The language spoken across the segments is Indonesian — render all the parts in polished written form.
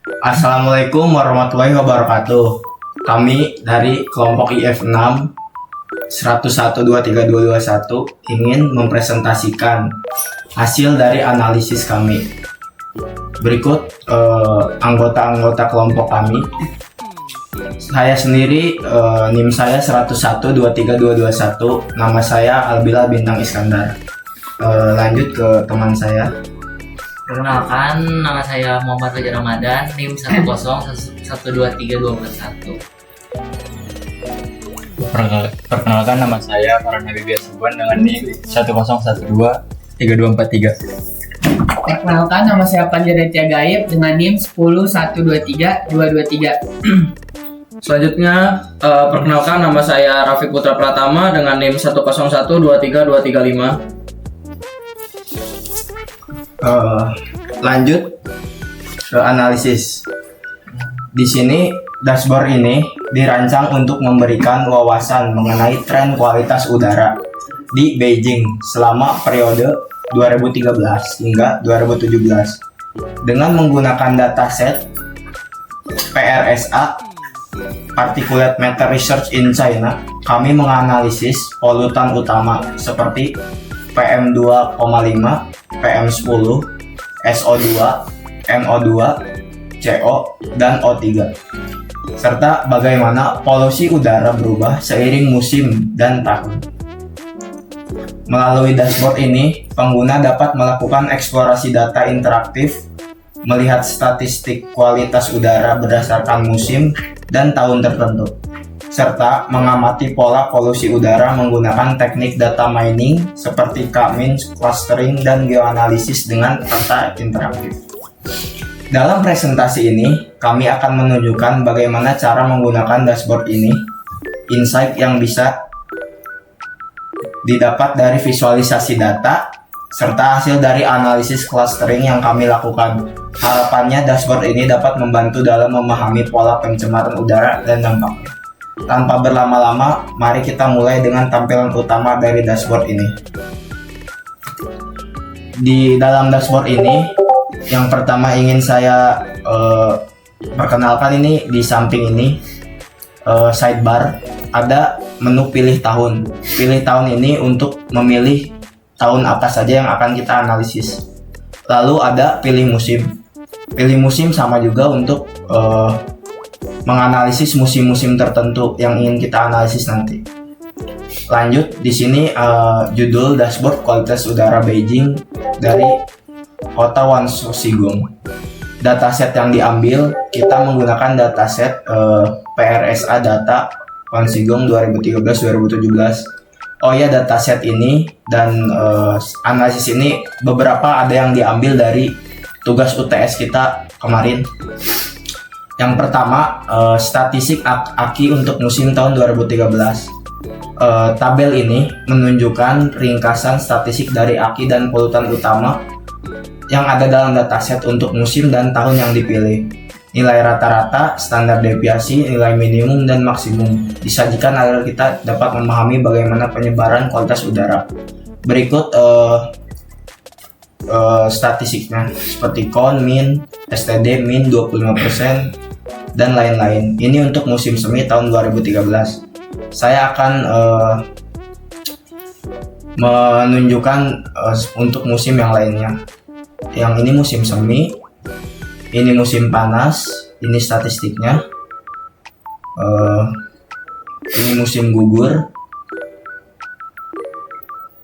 Assalamualaikum warahmatullahi wabarakatuh. Kami dari kelompok IF6 101-23221 ingin mempresentasikan hasil dari analisis kami. Berikut anggota-anggota kelompok kami. Saya sendiri NIM saya 101-23221. Nama saya Albilal Bintang Iskandar. Lanjut ke teman saya. Perkenalkan, nama saya Muhammad Fajar Ramadan, NIM 1012321. Perkenalkan, nama saya Farhan Habibie Asuban dengan NIM 1012324. Perkenalkan, nama saya Fajar Aditya Gaib dengan NIM 101232223. Selanjutnya, perkenalkan, nama saya Rafiq Putra Pratama dengan NIM 101232235. Lanjut ke analisis. Di sini dashboard ini dirancang untuk memberikan wawasan mengenai tren kualitas udara di Beijing selama periode 2013 hingga 2017 dengan menggunakan dataset PRSA Particulate Matter Research in China. Kami menganalisis polutan utama seperti PM2,5, PM10, SO2, NO2, CO, dan O3, serta bagaimana polusi udara berubah seiring musim dan tahun. Melalui dashboard ini, pengguna dapat melakukan eksplorasi data interaktif, melihat statistik kualitas udara berdasarkan musim dan tahun tertentu, serta mengamati pola polusi udara menggunakan teknik data mining seperti K-means, clustering, dan geoanalisis dengan peta interaktif. Dalam presentasi ini, kami akan menunjukkan bagaimana cara menggunakan dashboard ini, insight yang bisa didapat dari visualisasi data, serta hasil dari analisis clustering yang kami lakukan. Harapannya dashboard ini dapat membantu dalam memahami pola pencemaran udara dan dampaknya. Tanpa berlama-lama, mari kita mulai dengan tampilan utama dari dashboard ini. Di dalam dashboard ini, yang pertama ingin saya perkenalkan, ini di samping ini sidebar ada menu pilih tahun. Pilih tahun ini untuk memilih tahun apa saja yang akan kita analisis. Lalu ada pilih musim. Pilih musim sama juga untuk menganalisis musim-musim tertentu yang ingin kita analisis nanti. Lanjut, di sini judul dashboard kualitas udara Beijing dari kota Wanshigong. Dataset yang diambil, kita menggunakan dataset PRSA data Wanshigong 2013-2017. Oh ya, dataset ini dan analisis ini beberapa ada yang diambil dari tugas UTS kita kemarin. Yang pertama, statistik AKI untuk musim tahun 2013. Tabel ini menunjukkan ringkasan statistik dari AKI dan polutan utama yang ada dalam dataset untuk musim dan tahun yang dipilih. Nilai rata-rata, standar deviasi, nilai minimum dan maksimum disajikan agar kita dapat memahami bagaimana penyebaran kualitas udara. Berikut statistiknya seperti CON, min, STD, min 25%, dan lain-lain. Ini untuk musim semi tahun 2013. Saya akan menunjukkan untuk musim yang lainnya. Yang ini musim semi, ini musim panas, ini statistiknya. Ini musim gugur.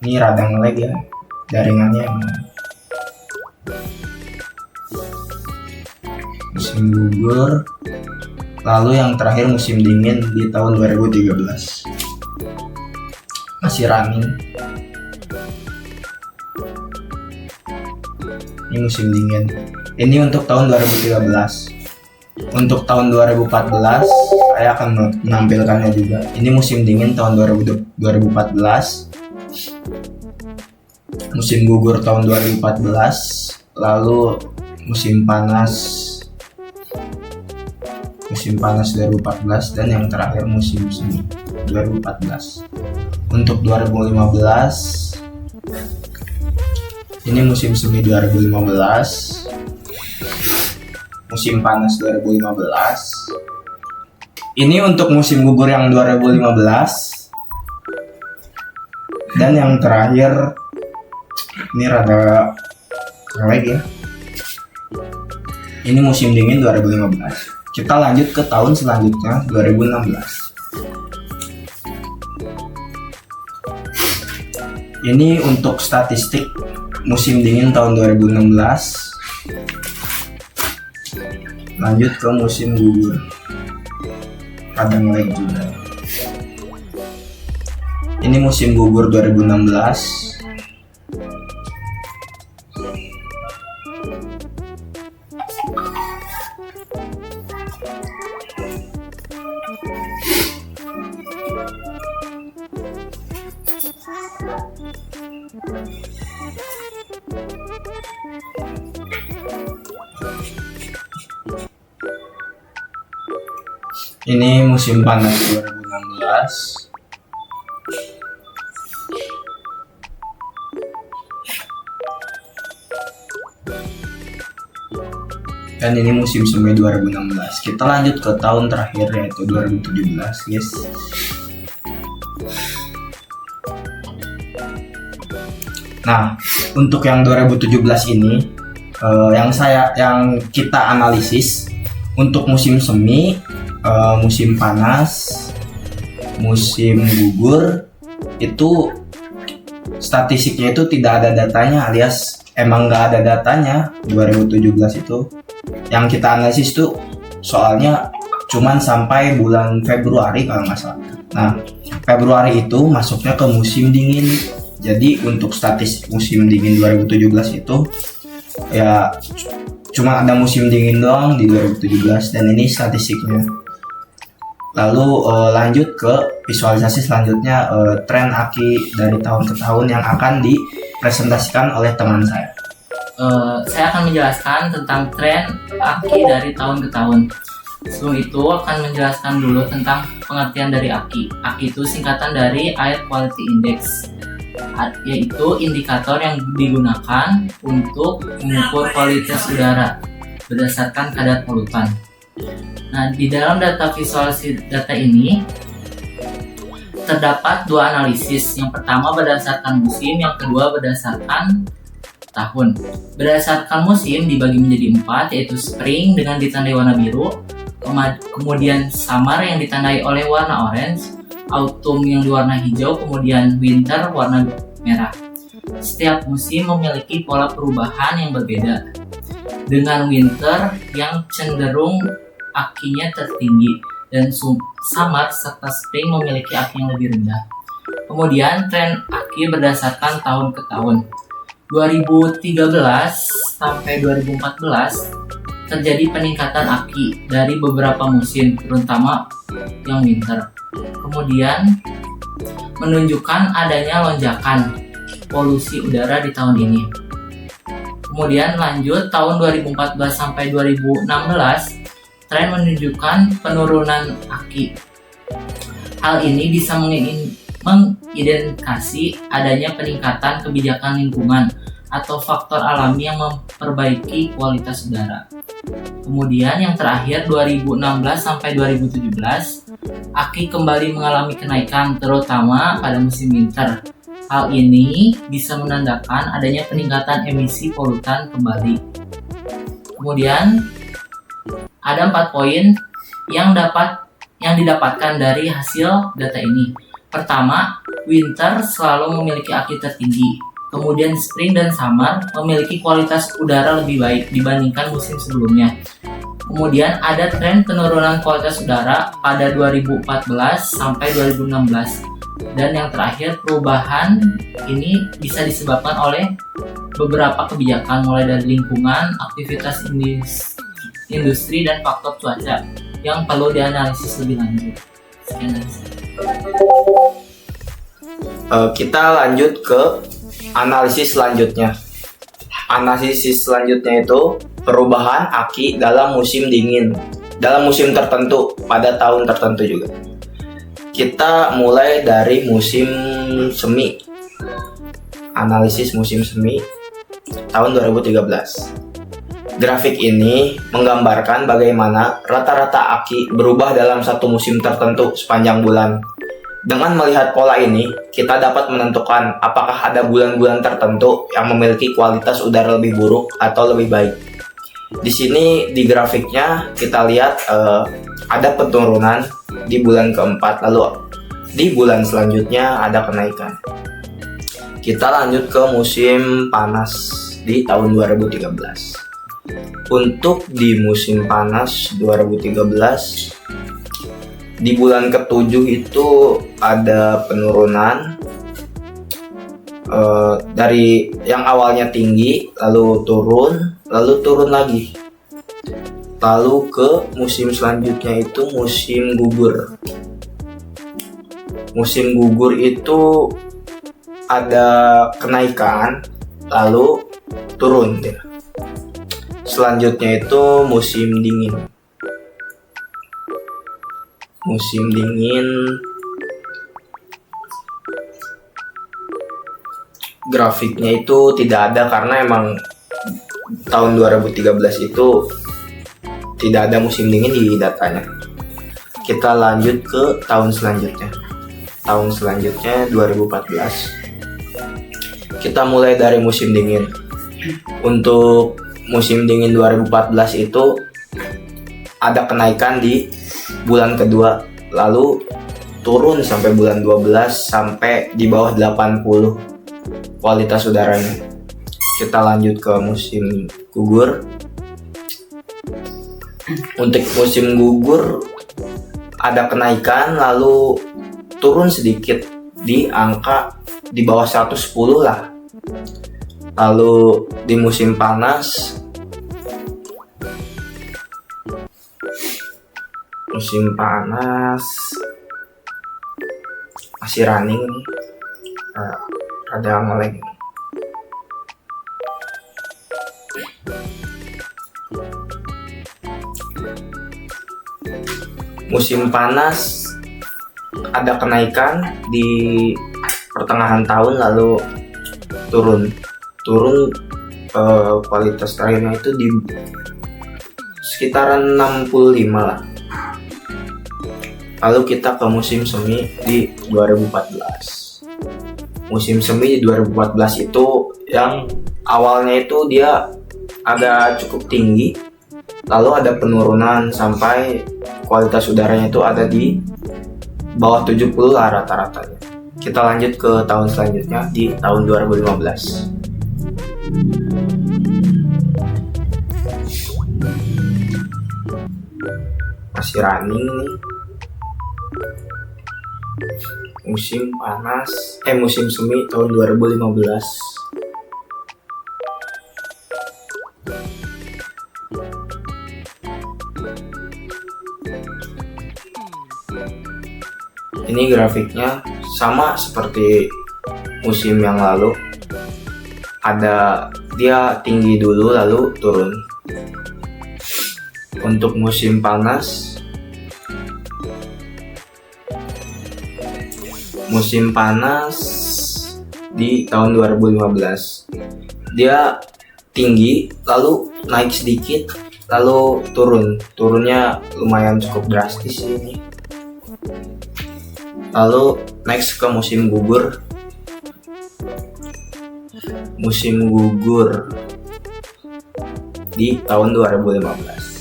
Ini radang lag ya, jaringannya. Musim gugur. Lalu yang terakhir musim dingin di tahun 2013. Masih running. Ini musim dingin. Ini untuk tahun 2013. Untuk tahun 2014 saya akan menampilkannya juga. Ini musim dingin tahun 2014. Musim gugur tahun 2014. Lalu musim panas 2014, dan yang terakhir musim semi 2014. Untuk 2015 ini musim semi 2015. musim panas 2015. Ini untuk musim gugur yang 2015. Dan yang terakhir ini rada lagi ya. Ini musim dingin 2015. Kita lanjut ke tahun selanjutnya 2016. Ini untuk statistik musim dingin tahun 2016. Lanjut ke musim gugur. Kadang lag juga. Ini musim gugur 2016. Ini musim panas 2016. Dan ini musim semi 2016. Kita lanjut ke tahun terakhir yaitu 2017, guys. Nah, untuk yang 2017 ini yang kita analisis untuk musim semi, musim panas, musim gugur itu statistiknya itu tidak ada datanya, alias emang nggak ada datanya 2017 itu. Yang kita analisis tuh soalnya cuman sampai bulan Februari kalau nggak salah. Nah, Februari itu masuknya ke musim dingin. Jadi untuk statistik musim dingin 2017 itu ya cuma ada musim dingin doang di 2017 dan ini statistiknya. Lalu lanjut ke visualisasi selanjutnya, tren aki dari tahun ke tahun yang akan dipresentasikan oleh teman saya. Saya akan menjelaskan tentang tren aki dari tahun ke tahun. Sebelum itu akan menjelaskan dulu tentang pengertian dari aki. Aki itu singkatan dari Air Quality Index, yaitu indikator yang digunakan untuk mengukur kualitas udara berdasarkan kadar polutan. Nah, di dalam data visualisasi data ini terdapat dua analisis. Yang pertama berdasarkan musim, yang kedua berdasarkan tahun. Berdasarkan musim dibagi menjadi 4, yaitu spring dengan ditandai warna biru, kemudian summer yang ditandai oleh warna orange, autumn yang diwarna hijau, kemudian winter warna merah. Setiap musim memiliki pola perubahan yang berbeda, dengan winter yang cenderung akinya tertinggi dan summer serta spring memiliki aki yang lebih rendah. Kemudian tren aki berdasarkan tahun ke tahun. 2013 sampai 2014 terjadi peningkatan aki dari beberapa musim, terutama yang winter. Kemudian menunjukkan adanya lonjakan polusi udara di tahun ini. Kemudian lanjut tahun 2014 sampai 2016, tren menunjukkan penurunan aki. Hal ini bisa mengidentifikasi adanya peningkatan kebijakan lingkungan atau faktor alami yang memperbaiki kualitas udara. Kemudian yang terakhir 2016 sampai 2017, aki kembali mengalami kenaikan terutama pada musim winter. Hal ini bisa menandakan adanya peningkatan emisi polutan kembali. Kemudian ada 4 poin yang didapatkan dari hasil data ini. Pertama, winter selalu memiliki aki tertinggi. Kemudian spring dan summer memiliki kualitas udara lebih baik dibandingkan musim sebelumnya. Kemudian ada tren penurunan kualitas udara pada 2014 sampai 2016. Dan yang terakhir, perubahan ini bisa disebabkan oleh beberapa kebijakan mulai dari lingkungan, aktivitas industri, dan faktor cuaca yang perlu dianalisis lebih lanjut. Sekian dari saya. Kita lanjut ke analisis selanjutnya. Analisis selanjutnya itu perubahan aki dalam musim dingin, dalam musim tertentu, pada tahun tertentu juga. Kita mulai dari musim semi. Analisis musim semi tahun 2013. Grafik ini menggambarkan bagaimana rata-rata aki berubah dalam satu musim tertentu sepanjang bulan. Dengan melihat pola ini, kita dapat menentukan apakah ada bulan-bulan tertentu yang memiliki kualitas udara lebih buruk atau lebih baik. Di sini di grafiknya kita lihat ada penurunan di bulan keempat, lalu di bulan selanjutnya ada kenaikan. Kita lanjut ke musim panas di tahun 2013. Untuk di musim panas 2013, di bulan ke-7 itu ada penurunan dari yang awalnya tinggi, lalu turun lagi. Lalu ke musim selanjutnya itu musim gugur. Musim gugur itu ada kenaikan, lalu turun ya. Selanjutnya itu musim dingin. Musim dingin grafiknya itu tidak ada karena emang tahun 2013 itu tidak ada musim dingin di datanya. Kita lanjut ke tahun selanjutnya. Tahun selanjutnya 2014. Kita mulai dari musim dingin. Untuk musim dingin 2014 itu ada kenaikan di bulan kedua, lalu turun sampai bulan 12 sampai di bawah 80 kualitas udaranya. Kita lanjut ke musim gugur. Untuk musim gugur ada kenaikan lalu turun sedikit di angka di bawah 110 lah. Lalu di musim panas masih running nih, ada nge-lag. Musim panas ada kenaikan di pertengahan tahun lalu turun kualitas terakhirnya itu di sekitaran 65 lah. Lalu kita ke musim semi di 2014. Musim semi di 2014 itu yang awalnya itu dia agak cukup tinggi, lalu ada penurunan sampai kualitas udaranya itu ada di bawah 70 lah rata-ratanya. Kita lanjut ke tahun selanjutnya di tahun 2015. Masih running nih. Musim semi tahun 2015. Ini grafiknya sama seperti musim yang lalu. Ada dia tinggi dulu lalu turun. Untuk musim panas di tahun 2015 dia tinggi lalu naik sedikit lalu turunnya lumayan cukup drastis ini. Lalu next ke musim gugur di tahun 2015.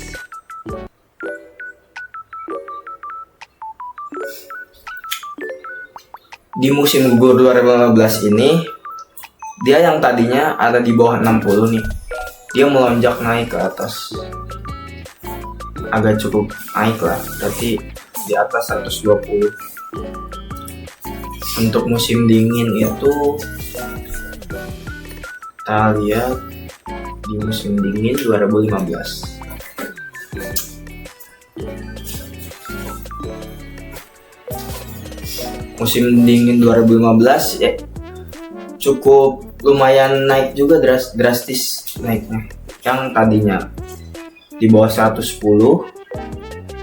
Di musim gugur 2015 ini dia yang tadinya ada di bawah 60 nih, dia melonjak naik ke atas, agak cukup naik lah, berarti di atas 120. Untuk musim dingin itu kita lihat di musim dingin 2015. Musim dingin 2015 ya cukup lumayan naik juga, drastis naiknya. Yang tadinya di bawah 110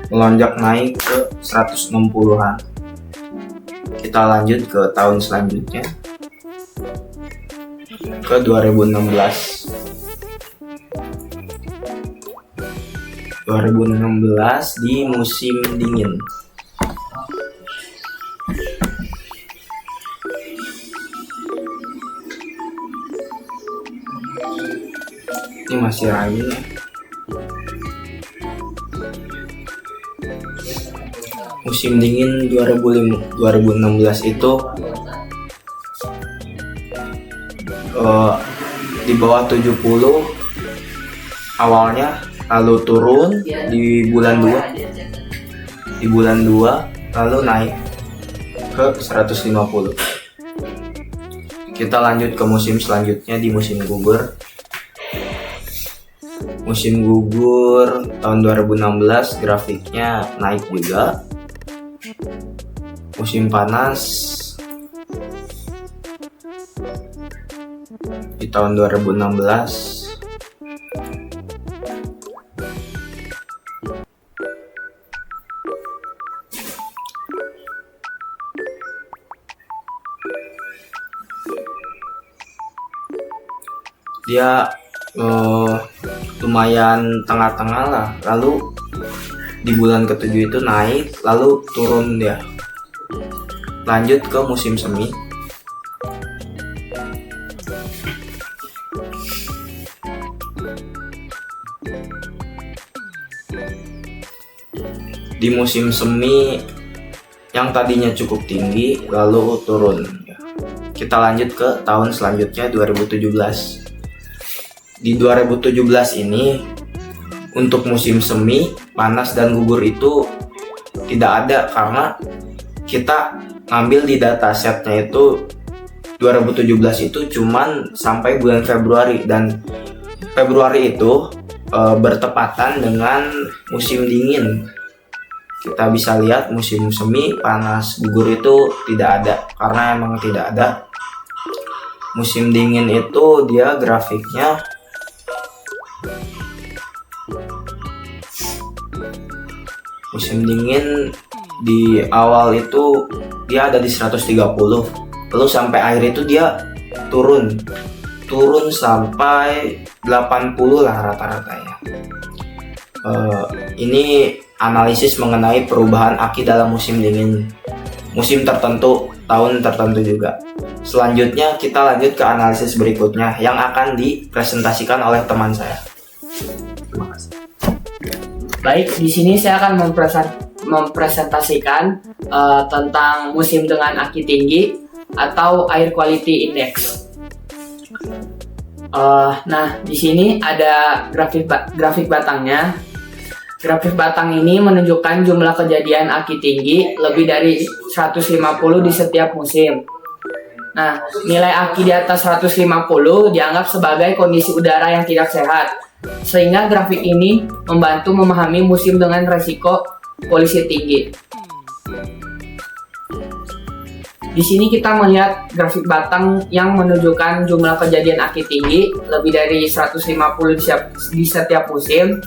melonjak naik ke 160-an. Kita lanjut ke tahun selanjutnya, ke 2016. 2016 di musim dingin. Ini masih ragu ya. Musim dingin 2016 itu di bawah 70 awalnya, lalu turun di bulan 2 lalu naik ke 150. Kita lanjut ke musim selanjutnya di musim gugur. Musim gugur tahun 2016 grafiknya naik juga. Musim panas di tahun 2016 dia lumayan tengah-tengah lah, lalu di bulan ke-7 itu naik lalu turun dia. Lanjut ke musim semi. Di musim semi yang tadinya cukup tinggi lalu turun. Kita lanjut ke tahun selanjutnya 2017. Di 2017 ini untuk musim semi, panas dan gugur itu tidak ada karena kita ngambil di datasetnya itu 2017 itu cuman sampai bulan Februari, dan Februari itu bertepatan dengan musim dingin. Kita bisa lihat musim semi, panas, gugur itu tidak ada karena emang tidak ada. Musim dingin itu dia grafiknya musim dingin di awal itu dia ada di 130, lalu sampai akhir itu dia turun sampai 80 lah rata-ratanya. Ini analisis mengenai perubahan aki dalam musim dingin, musim tertentu, tahun tertentu juga. Selanjutnya kita lanjut ke analisis berikutnya yang akan dipresentasikan oleh teman saya. Terima kasih. Baik, di sini saya akan mempresentasikan tentang musim dengan aki tinggi atau air quality index. Nah, di sini ada grafik batangnya. Grafik batang ini menunjukkan jumlah kejadian aki tinggi lebih dari 150 di setiap musim. Nah, nilai aki di atas 150 dianggap sebagai kondisi udara yang tidak sehat, sehingga grafik ini membantu memahami musim dengan resiko polusi tinggi. Di sini kita melihat grafik batang yang menunjukkan jumlah kejadian aki tinggi lebih dari 150 di setiap musim.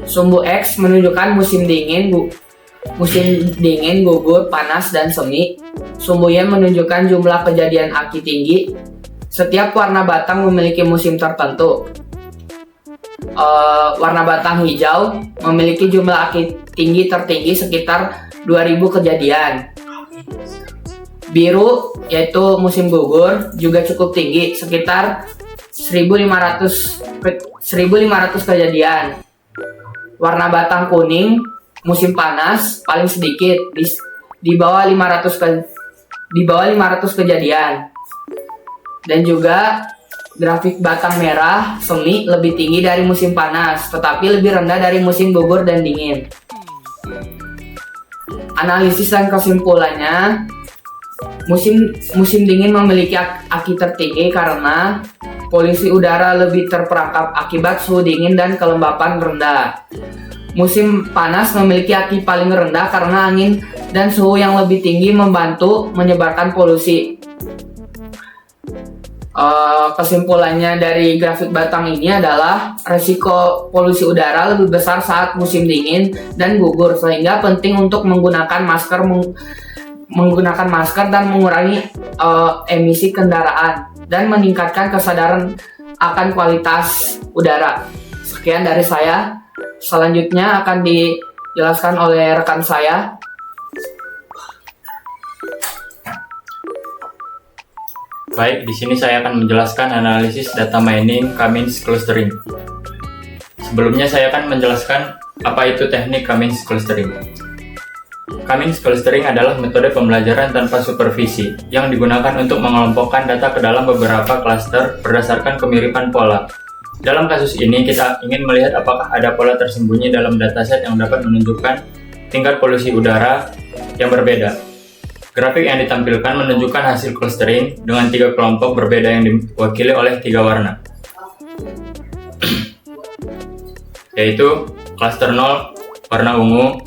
Sumbu X menunjukkan musim dingin, gugur, panas, dan semi. Sumbu Y menunjukkan jumlah kejadian aki tinggi. Setiap warna batang memiliki musim tertentu. Warna batang hijau memiliki jumlah aki tinggi tertinggi sekitar 2000 kejadian. Biru yaitu musim gugur juga cukup tinggi sekitar 1500 kejadian. Warna batang kuning musim panas paling sedikit di bawah 500 kejadian. Dan juga grafik batang merah semi lebih tinggi dari musim panas, tetapi lebih rendah dari musim gugur dan dingin. Analisis dan kesimpulannya, musim dingin memiliki aki tertinggi karena polusi udara lebih terperangkap akibat suhu dingin dan kelembapan rendah. Musim panas memiliki aki paling rendah karena angin dan suhu yang lebih tinggi membantu menyebarkan polusi. Kesimpulannya dari grafik batang ini adalah resiko polusi udara lebih besar saat musim dingin dan gugur, sehingga penting untuk menggunakan masker dan mengurangi emisi kendaraan dan meningkatkan kesadaran akan kualitas udara. Sekian dari saya. Selanjutnya akan dijelaskan oleh rekan saya. Baik, di sini saya akan menjelaskan analisis data mining Cummins clustering. Sebelumnya saya akan menjelaskan apa itu teknik Cummins clustering. Cummins clustering adalah metode pembelajaran tanpa supervisi yang digunakan untuk mengelompokkan data ke dalam beberapa klaster berdasarkan kemiripan pola. Dalam kasus ini, kita ingin melihat apakah ada pola tersembunyi dalam dataset yang dapat menunjukkan tingkat polusi udara yang berbeda. Grafik yang ditampilkan menunjukkan hasil clustering dengan 3 kelompok berbeda yang diwakili oleh 3 warna, yaitu cluster 0 warna ungu,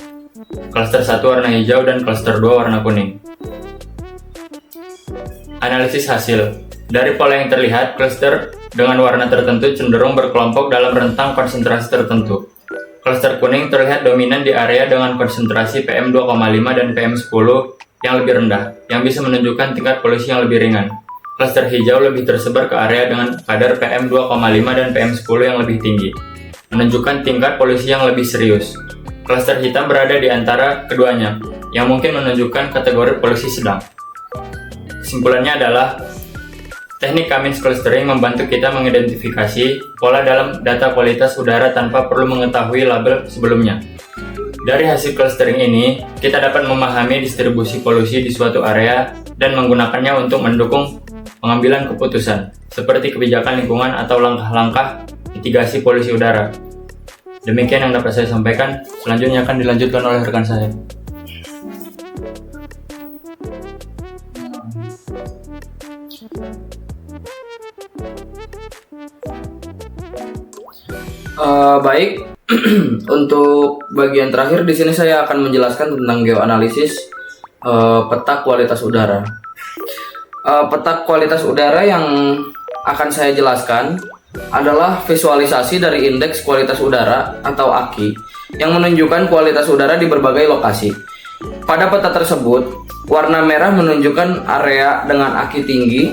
cluster 1 warna hijau, dan cluster 2 warna kuning. Analisis hasil. Dari pola yang terlihat, cluster dengan warna tertentu cenderung berkelompok dalam rentang konsentrasi tertentu. Cluster kuning terlihat dominan di area dengan konsentrasi PM2,5 dan PM10 yang lebih rendah, yang bisa menunjukkan tingkat polusi yang lebih ringan. Cluster hijau lebih tersebar ke area dengan kadar PM2,5 dan PM10 yang lebih tinggi, menunjukkan tingkat polusi yang lebih serius. Cluster hitam berada di antara keduanya, yang mungkin menunjukkan kategori polusi sedang. Kesimpulannya adalah, teknik Cummins clustering membantu kita mengidentifikasi pola dalam data kualitas udara tanpa perlu mengetahui label sebelumnya. Dari hasil clustering ini, kita dapat memahami distribusi polusi di suatu area dan menggunakannya untuk mendukung pengambilan keputusan, seperti kebijakan lingkungan atau langkah-langkah mitigasi polusi udara. Demikian yang dapat saya sampaikan, selanjutnya akan dilanjutkan oleh rekan saya. Baik, untuk bagian terakhir di sini saya akan menjelaskan tentang geoanalisis peta kualitas udara. Peta kualitas udara yang akan saya jelaskan adalah visualisasi dari indeks kualitas udara atau AQI yang menunjukkan kualitas udara di berbagai lokasi. Pada peta tersebut, warna merah menunjukkan area dengan AQI tinggi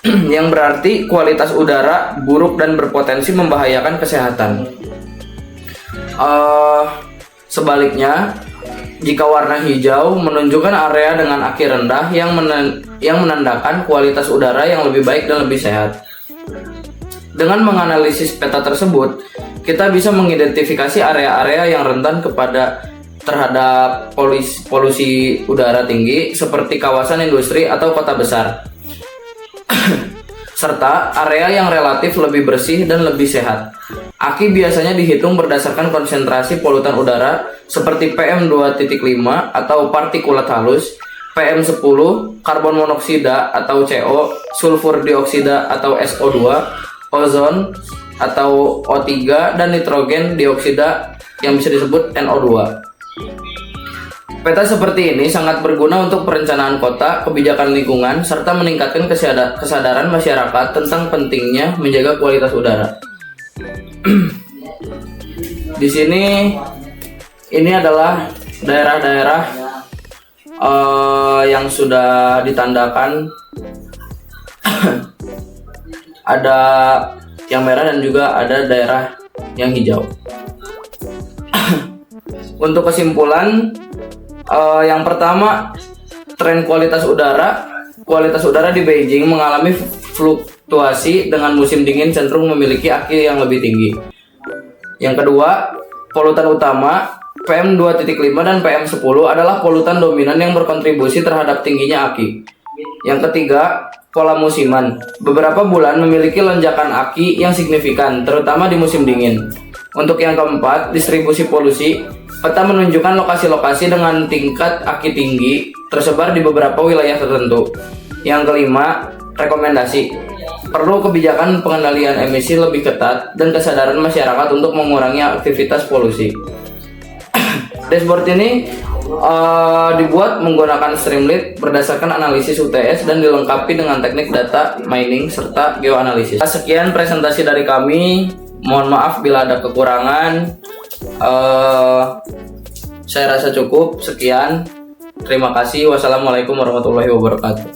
yang berarti kualitas udara buruk dan berpotensi membahayakan kesehatan. Sebaliknya, jika warna hijau menunjukkan area dengan AQI rendah yang menandakan kualitas udara yang lebih baik dan lebih sehat. Dengan menganalisis peta tersebut, kita bisa mengidentifikasi area-area yang rentan terhadap polusi udara tinggi seperti kawasan industri atau kota besar, serta area yang relatif lebih bersih dan lebih sehat. AQI biasanya dihitung berdasarkan konsentrasi polutan udara seperti PM2.5 atau partikulat halus, PM10, karbon monoksida atau CO, sulfur dioksida atau SO2, ozon atau O3, dan nitrogen dioksida yang bisa disebut NO2. Peta seperti ini sangat berguna untuk perencanaan kota, kebijakan lingkungan, serta meningkatkan kesadaran masyarakat tentang pentingnya menjaga kualitas udara. Di sini, ini adalah daerah-daerah yang sudah ditandakan. Ada yang merah dan juga ada daerah yang hijau. Untuk kesimpulan, yang pertama, tren kualitas udara di Beijing mengalami fluktuasi dengan musim dingin cenderung memiliki AQI yang lebih tinggi. Yang kedua, polutan utama PM2.5 dan PM10 adalah polutan dominan yang berkontribusi terhadap tingginya AQI. Yang ketiga, pola musiman. Beberapa bulan memiliki lonjakan AQI yang signifikan, terutama di musim dingin. Untuk yang keempat, distribusi polusi. Peta menunjukkan lokasi-lokasi dengan tingkat AQI tinggi tersebar di beberapa wilayah tertentu. Yang kelima, rekomendasi. Perlu kebijakan pengendalian emisi lebih ketat dan kesadaran masyarakat untuk mengurangi aktivitas polusi. Dashboard ini dibuat menggunakan Streamlit berdasarkan analisis UTS dan dilengkapi dengan teknik data mining serta geoanalisis. Sekian presentasi dari kami. Mohon maaf bila ada kekurangan. Saya rasa cukup. Sekian. Terima kasih. Wassalamualaikum warahmatullahi wabarakatuh.